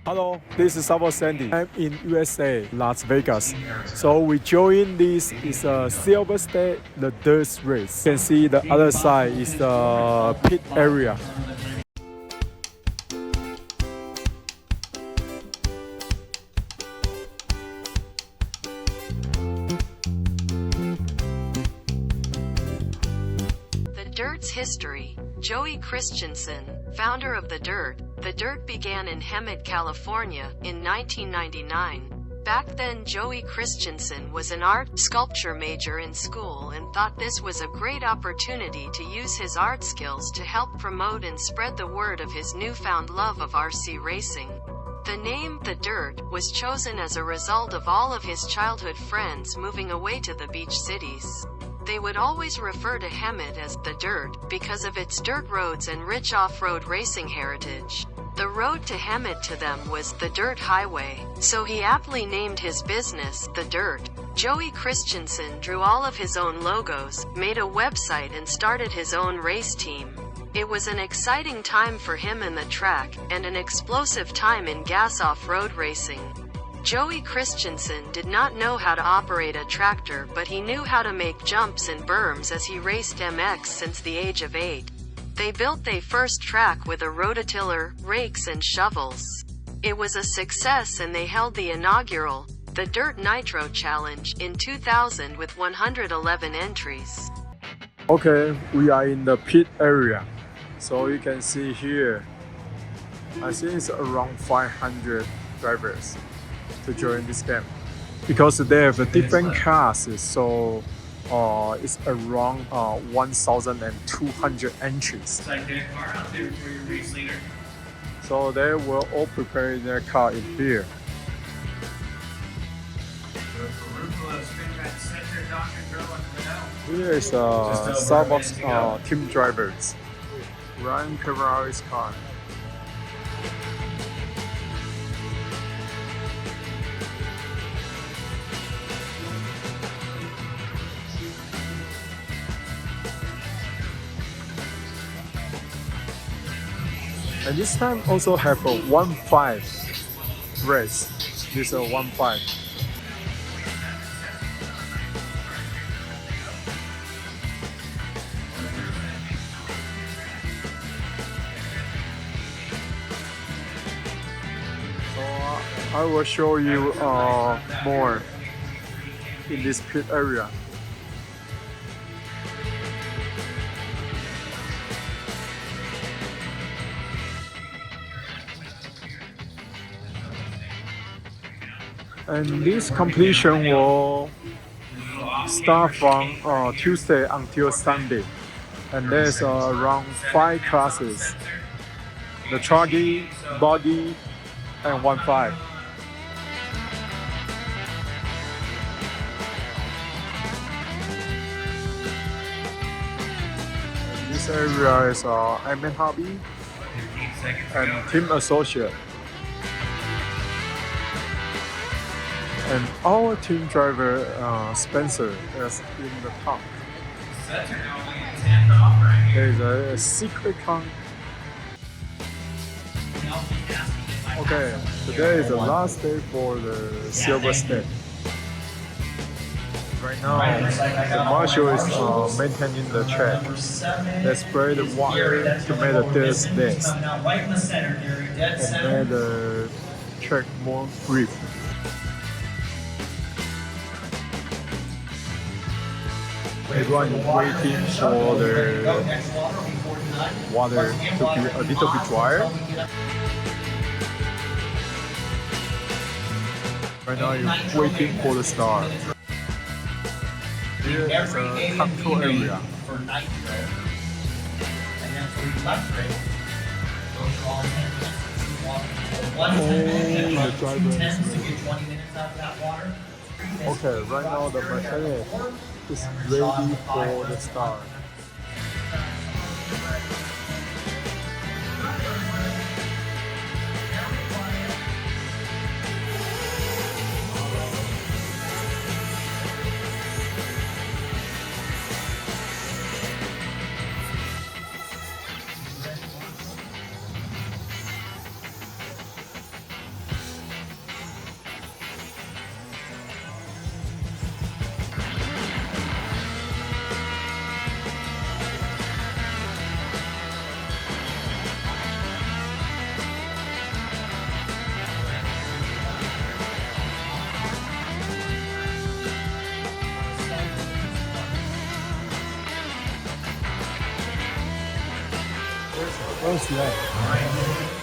Hello, this is Sabo Sandy. I'm in USA, Las Vegas. So we join this is a Silver State, the dirt race. You can see the other side is the pit area. The Dirt's history. Joey Christensen, founder of The Dirt. The Dirt began in Hemet, California, in 1999. Back then Joey Christensen was an art sculpture major in school and thought this was a great opportunity to use his art skills to help promote and spread the word of his newfound love of RC racing. The name, The Dirt, was chosen as a result of all of his childhood friends moving away to the beach cities. They would always refer to Hemet as The Dirt because of its dirt roads and rich off-road racing heritage. The road to Hemet to them was the Dirt Highway, so he aptly named his business The Dirt. Joey Christensen drew all of his own logos, made a website and started his own race team. It was an exciting time for him and the track, and an explosive time in gas off-road racing. Joey Christensen did not know how to operate a tractor, but he knew how to make jumps and berms as he raced MX since the age of 8. They built their first track with a rototiller, rakes and shovels. It was a success and they held the inaugural, The Dirt Nitro Challenge, in 2000 with 111 entries. Okay, we are in the pit area. So you can see here, I think it's around 500 drivers to join this game because they have different classes, so it's around 1,200 entries. So they will all prepare their car in here. Here is Starbucks team drivers. Ryan Ferrari's car. And this time also have a 1-5 race. This is a 1-5. So I will show you more in this pit area. And this competition will start from Tuesday until Sunday. And there's around 5 classes. The truggy, body, and 1-5. And this area is Amen Hobby and Team Associate. And our team driver, Spencer, is in the top. There's a secret car. Okay, today is the last day for the Silver State. Right now, the marshal is maintaining the track. They spray the water to make the dirt less and make the track more grip. Everyone is waiting for the water to be a little bit drier. Right now you're waiting for the start. Here is a control area. The driver is ready. Okay, right now the mechanic is ready for the start. First leg.